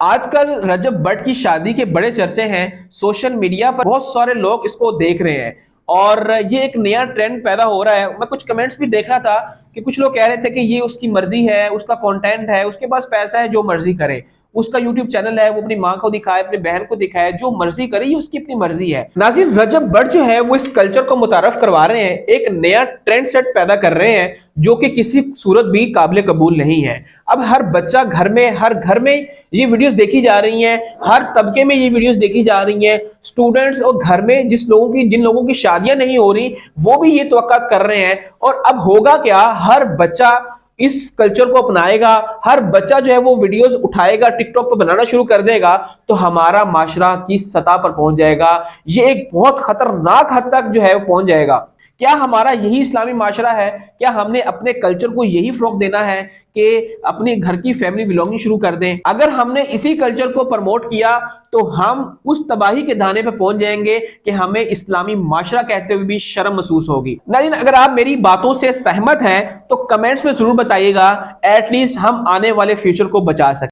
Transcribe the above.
आजकल रजब भट्ट की शादी के बड़े चर्चे हैं। सोशल मीडिया पर बहुत सारे लोग इसको देख रहे हैं और ये एक नया ट्रेंड पैदा हो रहा है। मैं कुछ कमेंट्स भी देख रहा था कि कुछ लोग कह रहे थे कि ये उसकी मर्जी है, उसका कंटेंट है, उसके पास पैसा है, जो मर्जी करे। उसका यूट्यूब चैनल है, वो अपनी माँ को दिखाए, अपनी बहन को दिखाए, जो मर्जी करे, ये उसकी अपनी मर्जी है। नाज़रीन, रजब भट्ट जो है वो इस कल्चर को मुतारफ करवा रहे हैं, एक नया ट्रेंड सेट पैदा कर रहे हैं जो कि किसी सूरत भी काबिल कबूल नहीं है। अब हर बच्चा घर में, हर घर में ये वीडियोस देखी जा रही हैं, हर तबके में ये वीडियोस देखी जा रही हैं। स्टूडेंट्स और घर में जिन लोगों की शादियां नहीं हो रही, वो भी ये तवक्का कर रहे हैं। और अब होगा क्या, हर बच्चा इस कल्चर को अपनाएगा, हर बच्चा जो है वो वीडियोस उठाएगा, टिकटॉक पर बनाना शुरू कर देगा, तो हमारा माशरा की सतह पर पहुंच जाएगा। ये एक बहुत खतरनाक हद तक जो है वो पहुंच जाएगा। क्या हमारा यही इस्लामी माशरा है? क्या हमने अपने कल्चर को यही फ्रोग देना है कि अपने घर की फैमिली बिलोंगिंग शुरू कर दें? अगर हमने इसी कल्चर को प्रमोट किया तो हम उस तबाही के दाने पे पहुंच जाएंगे कि हमें इस्लामी माशरा कहते हुए भी शर्म महसूस होगी। नाज़रीन, अगर आप मेरी बातों से सहमत हैं तो कमेंट्स में जरूर बताइएगा, एटलीस्ट हम आने वाले फ्यूचर को बचा सकें।